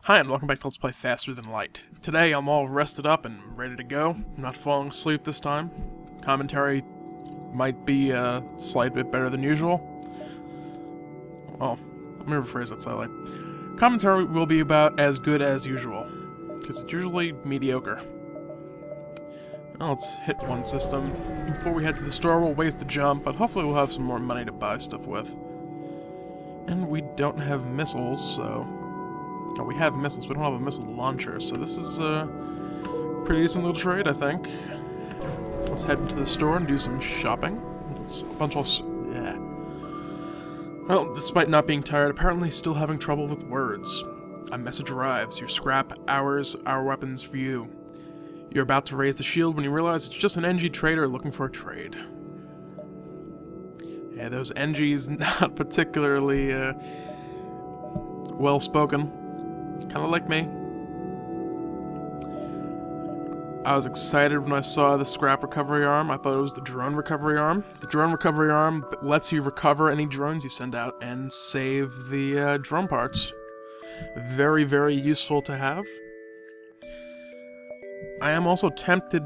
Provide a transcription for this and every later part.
Hi, and welcome back to Let's Play Faster Than Light. Today I'm all rested up and ready to go. I'm not falling asleep this time. Commentary might be a slight bit better than usual. Well, let me rephrase that slightly. Commentary will be about as good as usual, because it's usually mediocre. Well, let's hit one system. Before we head to the store, we'll waste a jump, but hopefully we'll have some more money to buy stuff with. And we don't have missiles, so... Oh, we have missiles, we don't have a missile launcher, so this is a pretty decent little trade, I think. Let's head into the store and do some shopping. It's a bunch of... yeah. Well, despite not being tired, apparently still having trouble with words. A message arrives. Your scrap, ours, our weapons for you. You're about to raise the shield when you realize it's just an NG trader looking for a trade. Yeah, those NGs not particularly well-spoken. Kind of like me. I was excited when I saw the scrap recovery arm. I thought it was the drone recovery arm. The drone recovery arm lets you recover any drones you send out and save the drone parts. Very, very useful to have. I am also tempted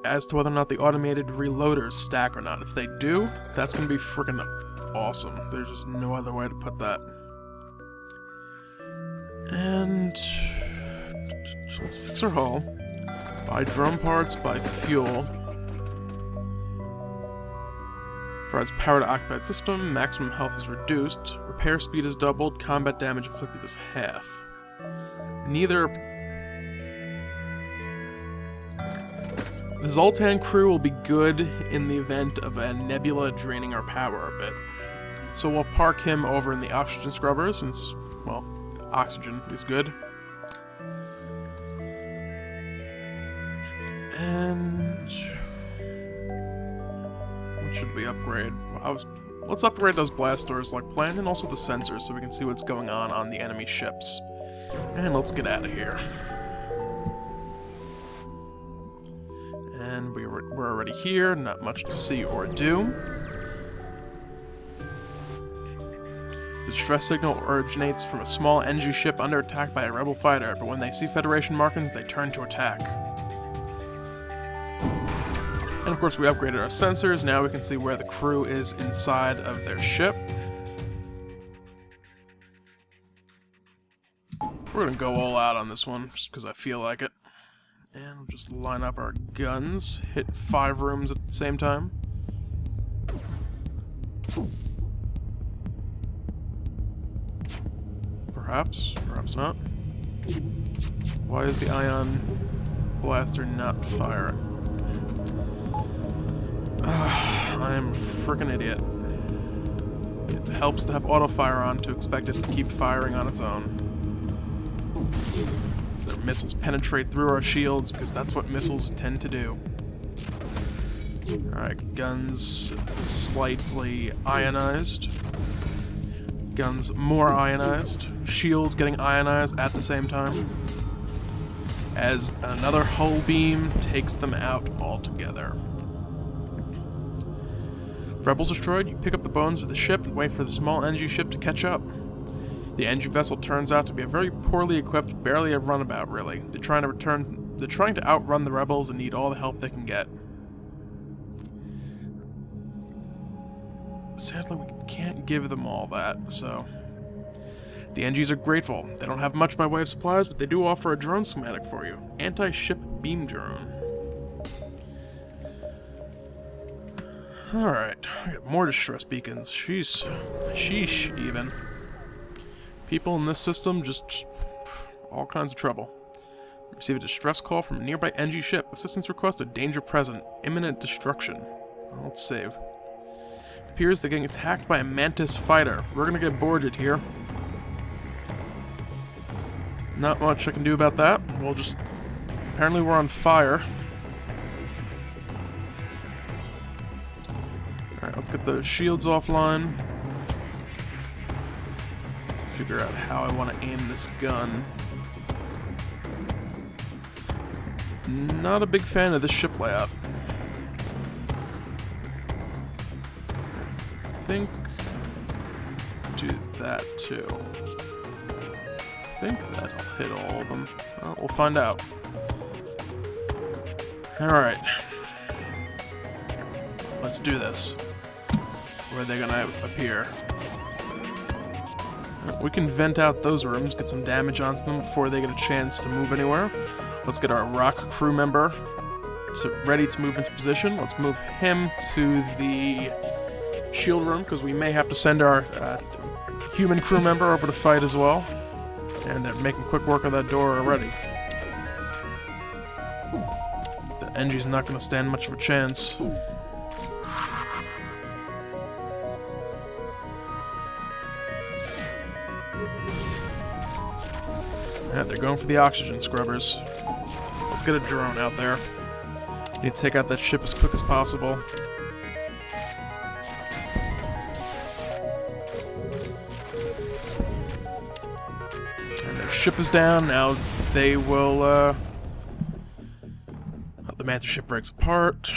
as to whether or not the automated reloaders stack or not. If they do, that's going to be freaking awesome. There's just no other way to put that. And let's fix our hull. Buy drone parts, buy fuel. Provides power to occupied system, maximum health is reduced, repair speed is doubled, combat damage inflicted is half. Neither... The Zoltan crew will be good in the event of a nebula draining our power a bit. So we'll park him over in the oxygen scrubber since, well, oxygen is good. And what should we upgrade? Let's upgrade those blast doors like planned, and also the sensors so we can see what's going on the enemy ships. And let's get out of here. And we're already here, not much to see or do. The distress signal originates from a small NG ship under attack by a rebel fighter, but when they see Federation markings, they turn to attack. And of course we upgraded our sensors, now we can see where the crew is inside of their ship. We're gonna go all out on this one, just because I feel like it. And we'll just line up our guns, hit 5 rooms at the same time. Perhaps, perhaps not. Why is the ion blaster not firing? I'm a frickin' idiot. It helps to have auto fire on to expect it to keep firing on its own. So their missiles penetrate through our shields because that's what missiles tend to do. Alright, guns slightly ionized. Guns more ionized. Shields getting ionized at the same time. As another hull beam takes them out altogether. Rebels destroyed, you pick up the bones of the ship and wait for the small NG ship to catch up. The NG vessel turns out to be a very poorly equipped, barely a runabout really. They're trying to outrun the rebels and need all the help they can get. Sadly, we can't give them all that, so... The NGs are grateful. They don't have much by way of supplies, but they do offer a drone schematic for you. Anti-ship beam drone. Alright, we got more distress beacons. Sheesh, even. People in this system, just all kinds of trouble. Receive a distress call from a nearby NG ship. Assistance requested, danger present, imminent destruction. Well, let's save. It appears they're getting attacked by a Mantis fighter. We're gonna get boarded here. Not much I can do about that. We'll just... Apparently we're on fire. Alright, let's get the shields offline. Let's figure out how I want to aim this gun. Not a big fan of this ship layout. I think do that too. think that'll hit all of them. Well, we'll find out. Alright. Let's do this. Where are they gonna appear? We can vent out those rooms, get some damage onto them before they get a chance to move anywhere. Let's get our rock crew member ready to move into position. Let's move him to the shield room, because we may have to send our human crew member over to fight as well. And they're making quick work of that door already. The NG's not going to stand much of a chance. Yeah, they're going for the oxygen scrubbers. Let's get a drone out there. Need to take out that ship as quick as possible. And their ship is down. Now they will, the Manta ship breaks apart.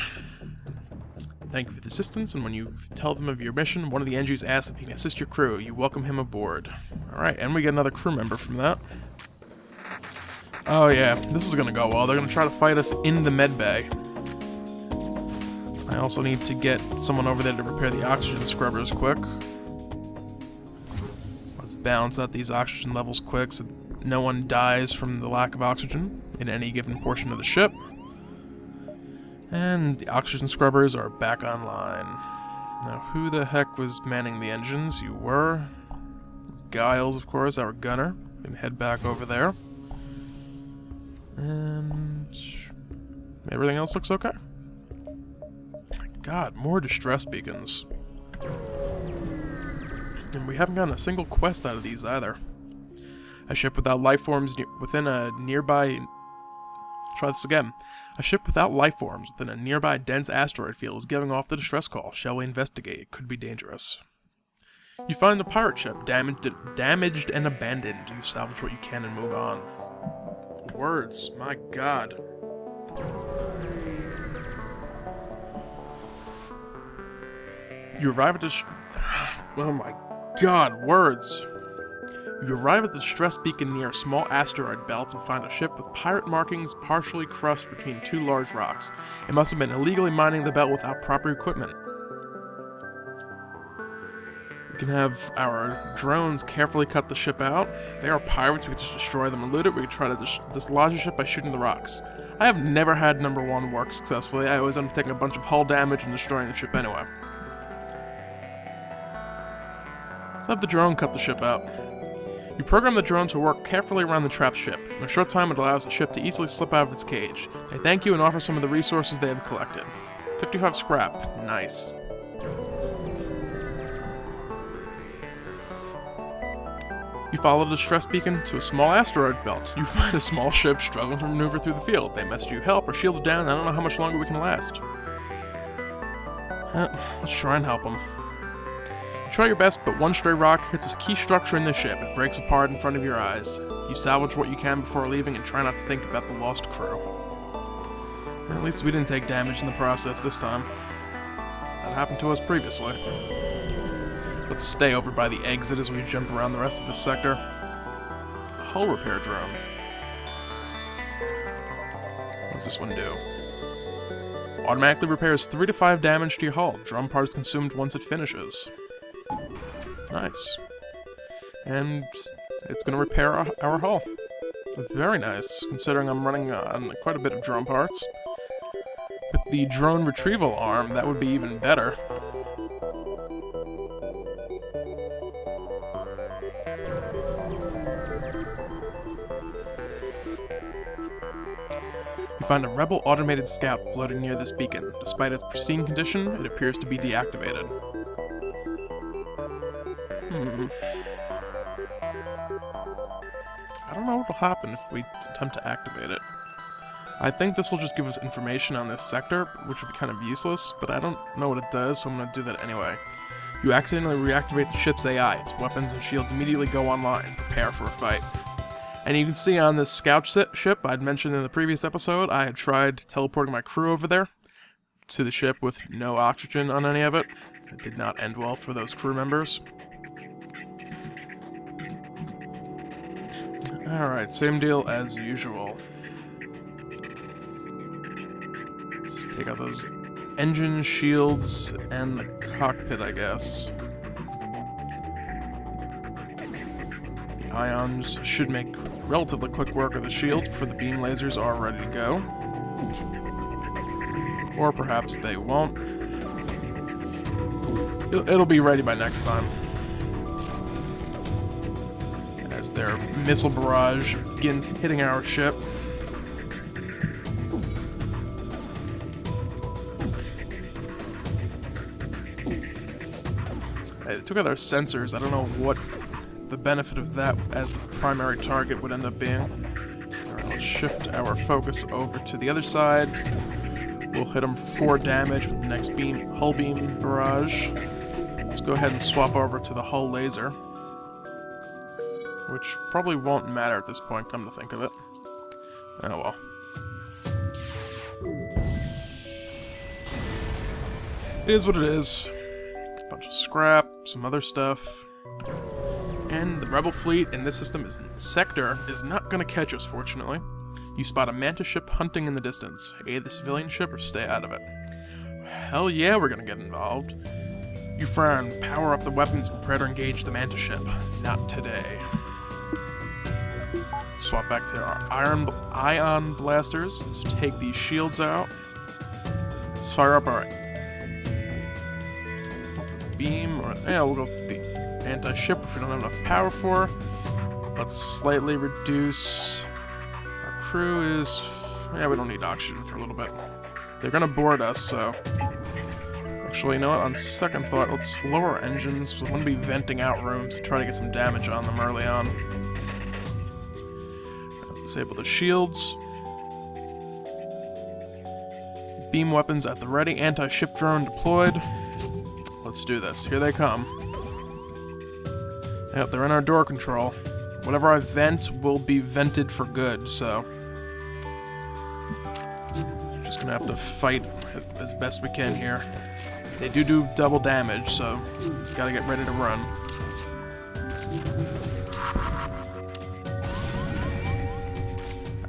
Thank you for the assistance, and when you tell them of your mission, one of the NGs asks if he can assist your crew. You welcome him aboard. Alright, and we get another crew member from that. Oh yeah, this is gonna go well. They're gonna try to fight us in the med bay. I also need to get someone over there to repair the oxygen scrubbers quick. Let's balance out these oxygen levels quick so no one dies from the lack of oxygen in any given portion of the ship. And the oxygen scrubbers are back online. Now, who the heck was manning the engines? You were. Giles, of course, our gunner. We can head back over there. And everything else looks okay. My God, more distress beacons. And we haven't gotten a single quest out of these either. A ship without life forms within a nearby... Try this again. A ship without life forms within a nearby dense asteroid field is giving off the distress call. Shall we investigate? It could be dangerous. You find the pirate ship damaged and abandoned. You salvage what you can and move on. Words, my God. You arrive at the oh my God, words. You arrive at the distress beacon near a small asteroid belt and find a ship with pirate markings partially crushed between two large rocks. It must have been illegally mining the belt without proper equipment. We can have our drones carefully cut the ship out. They are pirates, we can just destroy them and loot it. We can try to dislodge the ship by shooting the rocks. I have never had number 1 work successfully. I always end up taking a bunch of hull damage and destroying the ship anyway. Let's have the drone cut the ship out. You program the drone to work carefully around the trapped ship. In a short time, it allows the ship to easily slip out of its cage. They thank you and offer some of the resources they have collected. 55 scrap. Nice. You follow the distress beacon to a small asteroid belt. You find a small ship struggling to maneuver through the field. They message you help, our shield's down, I don't know how much longer we can last. Let's try and help them. Try your best, but one stray rock hits a key structure in the ship. It breaks apart in front of your eyes. You salvage what you can before leaving and try not to think about the lost crew. At least we didn't take damage in the process this time. That happened to us previously. Let's stay over by the exit as we jump around the rest of this sector. Hull repair drone. What does this one do? Automatically repairs 3 to 5 damage to your hull. Drum part is consumed once it finishes. Nice. And it's going to repair our hull. Very nice, considering I'm running on quite a bit of drum parts. With the drone retrieval arm, that would be even better. You find a rebel automated scout floating near this beacon. Despite its pristine condition, it appears to be deactivated. I don't know what will happen if we attempt to activate it. I think this will just give us information on this sector, which would be kind of useless, but I don't know what it does, so I'm going to do that anyway. You accidentally reactivate the ship's AI. Its weapons and shields immediately go online. Prepare for a fight. And you can see on this scout ship I'd mentioned in the previous episode, I had tried teleporting my crew over there to the ship with no oxygen on any of it. It did not end well for those crew members. Alright, same deal as usual. Let's take out those engine shields and the cockpit, I guess. The ions should make relatively quick work of the shield before the beam lasers are ready to go. Or perhaps they won't. It'll be ready by next time. As their missile barrage begins hitting our ship. They took out our sensors. I don't know what the benefit of that as the primary target would end up being. Alright, let's shift our focus over to the other side. We'll hit them for 4 damage with the next hull beam barrage. Let's go ahead and swap over to the hull laser. Which probably won't matter at this point, come to think of it. Oh well. It is what it is. A bunch of scrap, some other stuff. And the rebel fleet in this sector is not going to catch us, fortunately. You spot a mantis ship hunting in the distance. Aid the civilian ship or stay out of it. Hell yeah, we're going to get involved. You frown, power up the weapons, and prepare to engage the mantis ship. Not today. Swap back to our ion blasters to take these shields out. Let's fire up our beam, or yeah, we'll go with the anti-ship if we don't have enough power for. Let's slightly reduce. Our crew is, yeah, we don't need oxygen for a little bit. They're gonna board us, so actually, you know what? On second thought, let's lower our engines. We're gonna be venting out rooms to try to get some damage on them early on. Disable the shields. Beam weapons at the ready. Anti-ship drone deployed. Let's do this. Here they come. Yep, they're in our door control. Whatever I vent will be vented for good, so just gonna have to fight as best we can here. They do double damage, so gotta get ready to run.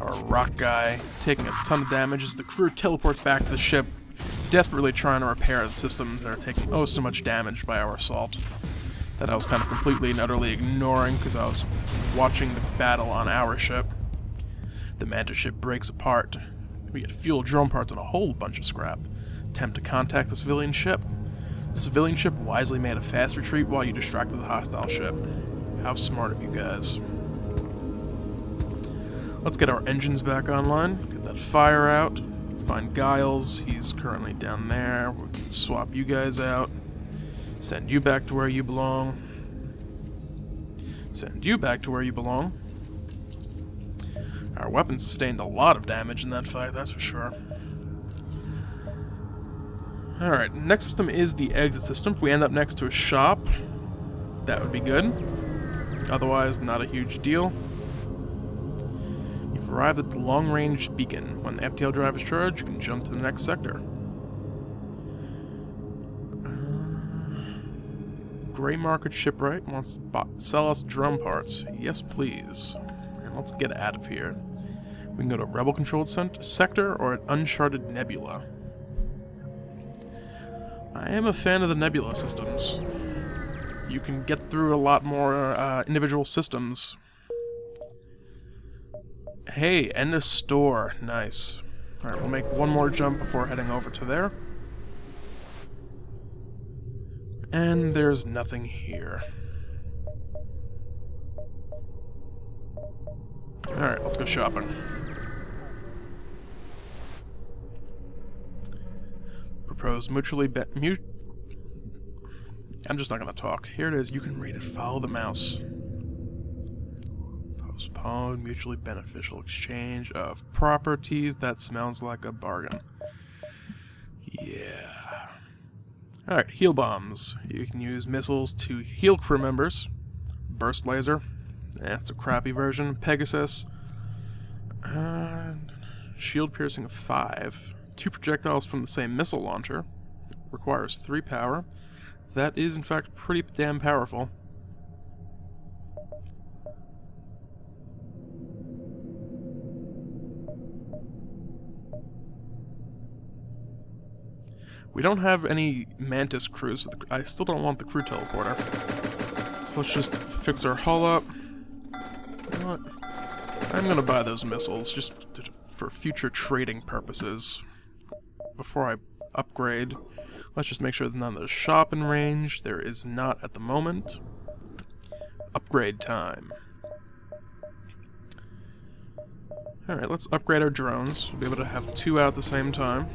Our rock guy taking a ton of damage as the crew teleports back to the ship, desperately trying to repair the systems that are taking oh so much damage by our assault that I was kind of completely and utterly ignoring because I was watching the battle on our ship. The mantis ship breaks apart. We get fuel, drone parts, and a whole bunch of scrap. Attempt to contact the civilian ship. The civilian ship wisely made a fast retreat while you distracted the hostile ship. How smart of you guys. Let's get our engines back online, get that fire out, find Giles, he's currently down there, we can swap you guys out, send you back to where you belong, send you back to where you belong. Our weapons sustained a lot of damage in that fight, that's for sure. Alright, next system is the exit system. If we end up next to a shop, that would be good. Otherwise, not a huge deal. You've arrived at the long-range beacon. When the FTL drive is charged, you can jump to the next sector. Gray Market Shipwright wants to sell us drum parts. Yes, please. And let's get out of here. We can go to Rebel-controlled sector or an uncharted nebula. I am a fan of the nebula systems. You can get through a lot more individual systems. Hey, end of store. Nice. Alright, we'll make one more jump before heading over to there. And there's nothing here. Alright, let's go shopping. Propose mutually I'm just not gonna talk. Here it is, you can read it. Follow the mouse. Postpone mutually beneficial exchange of properties. That smells like a bargain. Yeah. Alright, heal bombs. You can use missiles to heal crew members. Burst laser. That's a crappy version. Pegasus. Shield piercing of 5. 2 projectiles from the same missile launcher. Requires 3 power. That is, in fact, pretty damn powerful. We don't have any Mantis crews, so I still don't want the crew teleporter. So let's just fix our hull up. You know what? I'm gonna buy those missiles just for future trading purposes. Before I upgrade, let's just make sure there's none of the shop in range. There is not at the moment. Upgrade time. Alright, let's upgrade our drones. We'll be able to have 2 out at the same time.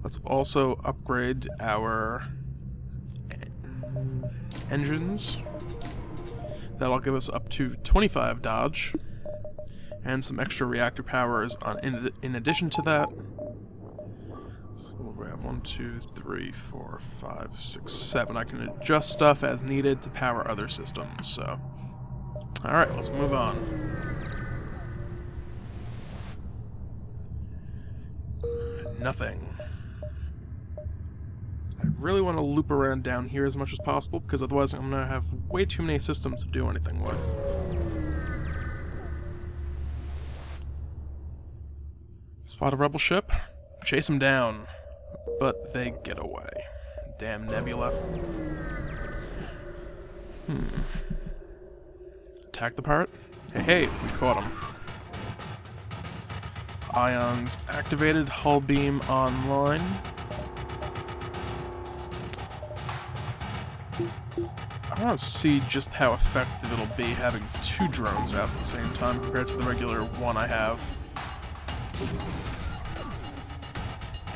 Let's also upgrade our engines. That'll give us up to 25 dodge. And some extra reactor powers in addition to that. So we have 1, 2, 3, 4, 5, 6, 7. I can adjust stuff as needed to power other systems, so. Alright, let's move on. Nothing. I really want to loop around down here as much as possible, because otherwise I'm going to have way too many systems to do anything with. Spot a rebel ship. Chase them down. But they get away. Damn Nebula. Attack the pirate? Hey, we caught him. Ions activated, hull beam online. I want to see just how effective it'll be having 2 drones out at the same time compared to the regular one I have.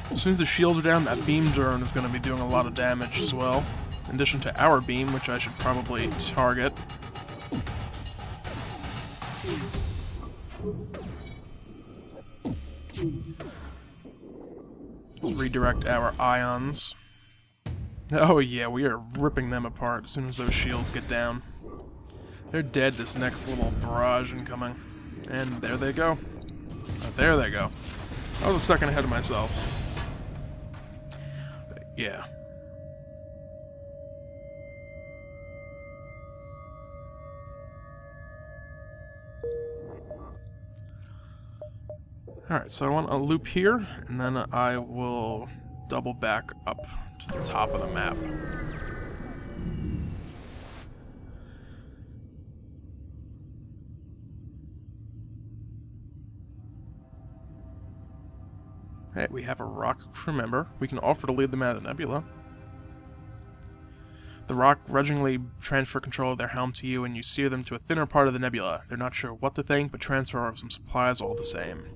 As soon as the shields are down, that beam drone is going to be doing a lot of damage as well. In addition to our beam, which I should probably target. Let's redirect our ions. Oh yeah, we are ripping them apart as soon as those shields get down. They're dead this next little barrage incoming. And there they go. Oh, there they go. I was a second ahead of myself. But yeah. Alright, so I want a loop here, and then I will double back up to the top of the map. Hey, we have a Rock crew member. We can offer to lead them out of the nebula. The Rock grudgingly transfer control of their helm to you, and you steer them to a thinner part of the nebula. They're not sure what to think, but transfer some supplies all the same.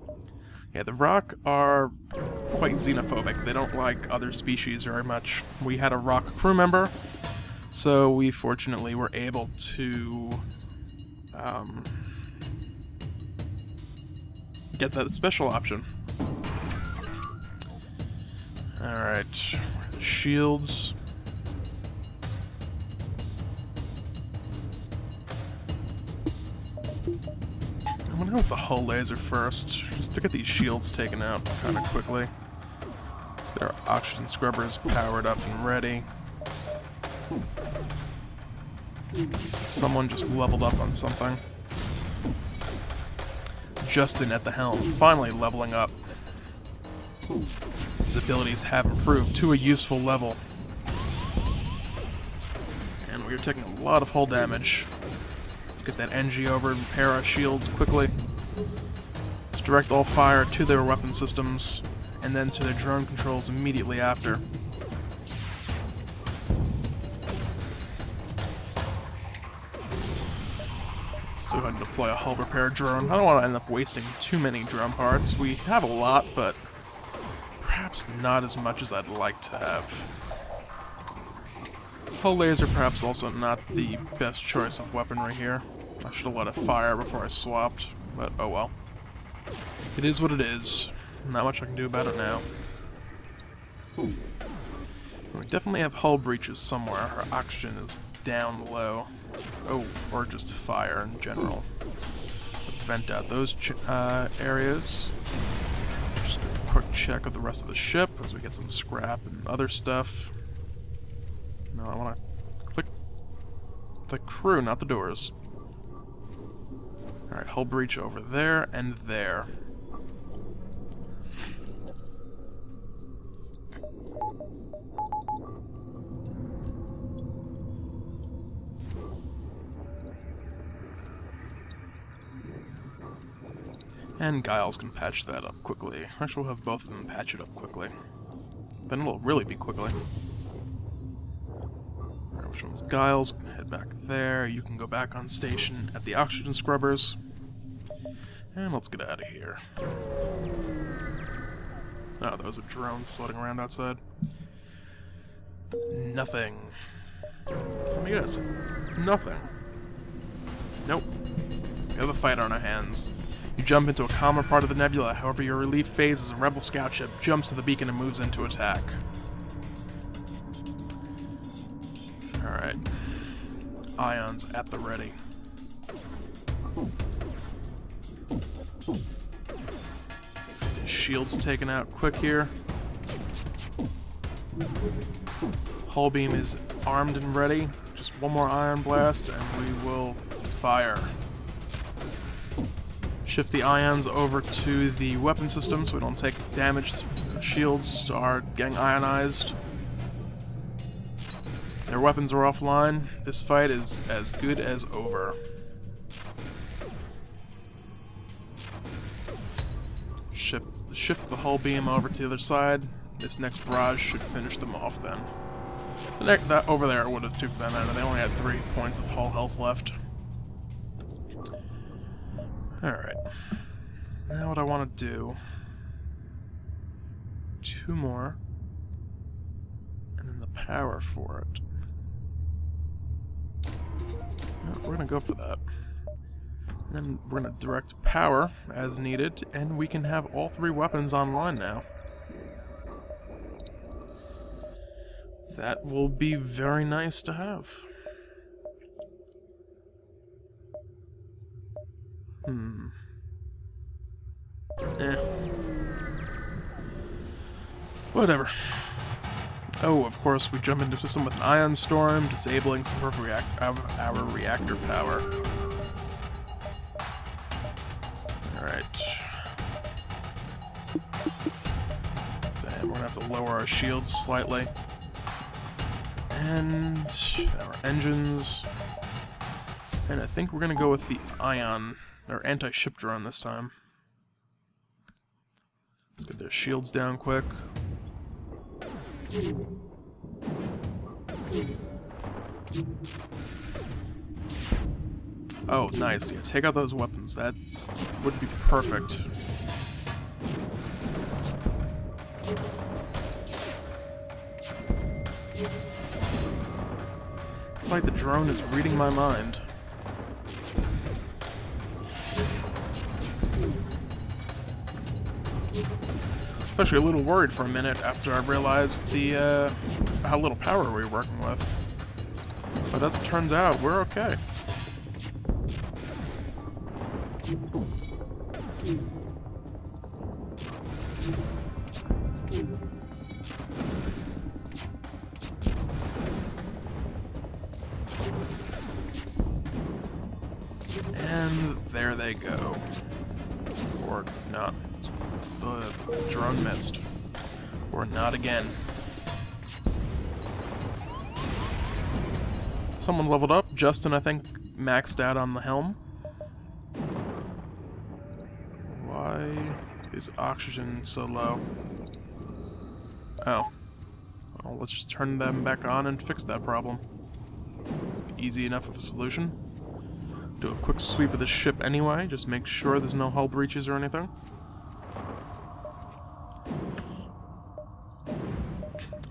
Yeah, the Rock are quite xenophobic. They don't like other species very much. We had a Rock crew member, so we fortunately were able to get that special option. Alright, shields. I'm gonna go with the hull laser first, just to get these shields taken out kind of quickly. Let's get our oxygen scrubbers powered up and ready. Someone just leveled up on something. Justin at the helm, finally leveling up. His abilities have improved to a useful level. And we are taking a lot of hull damage. Let's get that NG over and repair our shields quickly. Let's direct all fire to their weapon systems, and then to their drone controls immediately after. Let's go ahead and deploy a hull repair drone. I don't want to end up wasting too many drone parts. We have a lot, but perhaps not as much as I'd like to have. Hull laser perhaps also not the best choice of weaponry here. I should have let it fire before I swapped, but oh well. It is what it is. Not much I can do about it now. We definitely have hull breaches somewhere. Our oxygen is down low. Oh, or just fire in general. Let's vent out those areas. Just a quick check of the rest of the ship as we get some scrap and other stuff. No, I want to click the crew, not the doors. Alright, hull breach over there and there. And Giles can patch that up quickly. Actually, we'll have both of them patch it up quickly. Then it'll really be quickly. Alright, which one's Giles? Head back there. You can go back on station at the oxygen scrubbers. And let's get out of here. Oh, there was a drone floating around outside. Nothing. Let me guess. Nothing. Nope. We have a fight on our hands. You jump into a calmer part of the nebula, however your relief fades as a rebel scout ship jumps to the beacon and moves in to attack. Alright. Ions at the ready. Shield's taken out quick here. Hull beam is armed and ready. Just one more ion blast and we will fire. Shift the ions over to the weapon system so we don't take damage. Shields are getting ionized. Their weapons are offline. This fight is as good as over. Shift the hull beam over to the other side. This next barrage should finish them off then. That over there would have took them out. They only had 3 points of hull health left. Alright. Now what I want to do... 2 more. And then the power for it. We're gonna go for that. And then we're gonna direct power as needed, and we can have all 3 weapons online now. That will be very nice to have. Whatever. Oh, of course, we jump into some with an ion storm, disabling some of our reactor power. Alright. Damn, we're gonna have to lower our shields slightly. And our engines. And I think we're gonna go with the ion, or anti-ship drone this time. Let's get their shields down quick. Oh, nice. Yeah, take out those weapons. That would be perfect. It's like the drone is reading my mind. I was actually a little worried for a minute after I realized the how little power we were working with. But as it turns out, we're okay. And there they go. Or not. The drone missed. Or not again. Someone leveled up. Justin, I think, maxed out on the helm. Why is oxygen so low? Oh. Well, let's just turn them back on and fix that problem. It's easy enough of a solution. Do a quick sweep of the ship anyway, just make sure there's no hull breaches or anything.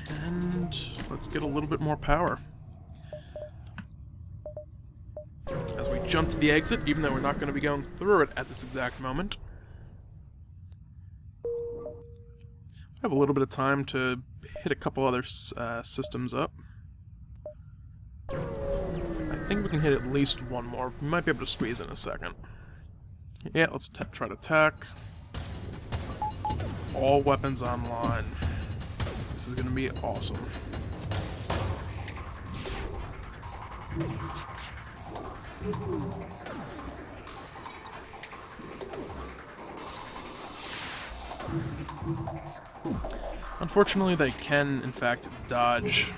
And let's get a little bit more power. As we jump to the exit, even though we're not going to be going through it at this exact moment. I have a little bit of time to hit a couple other systems up. I think we can hit at least one more. We might be able to squeeze in a second. Yeah, let's try to attack. All weapons online. This is gonna be awesome. Unfortunately, they can, in fact, dodge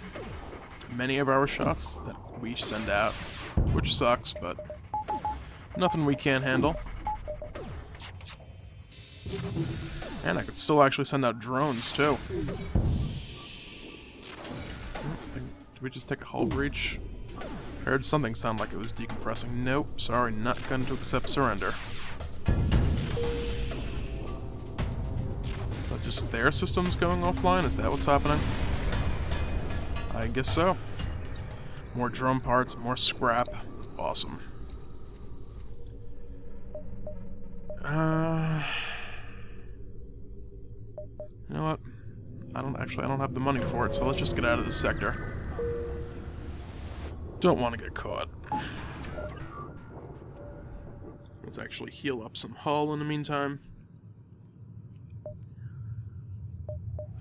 many of our shots that we send out, which sucks, but nothing we can't handle. And I could still actually send out drones, too. Did we just take a hull breach? I heard something sound like it was decompressing. Nope, sorry, not going to accept surrender. Is that just their systems going offline? Is that what's happening? I guess so. More drum parts, more scrap. Awesome. You know what? I don't have the money for it, so let's just get out of this sector. Don't want to get caught. Let's actually heal up some hull in the meantime.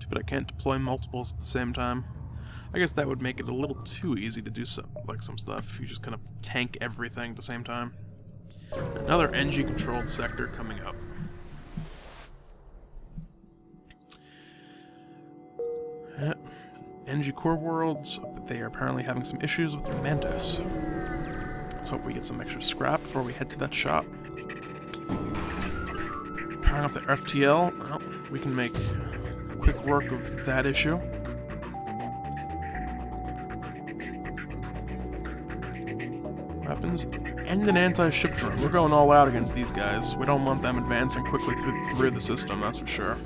But I can't deploy multiples at the same time. I guess that would make it a little too easy to do some stuff. You just kind of tank everything at the same time. Another NG-controlled sector coming up. NG core worlds, but they are apparently having some issues with the Mantis. Let's hope we get some extra scrap before we head to that shop. Powering up the FTL, well, we can make quick work of that issue. Weapons and an anti-ship drone. We're going all out against these guys. We don't want them advancing quickly through the system, that's for sure.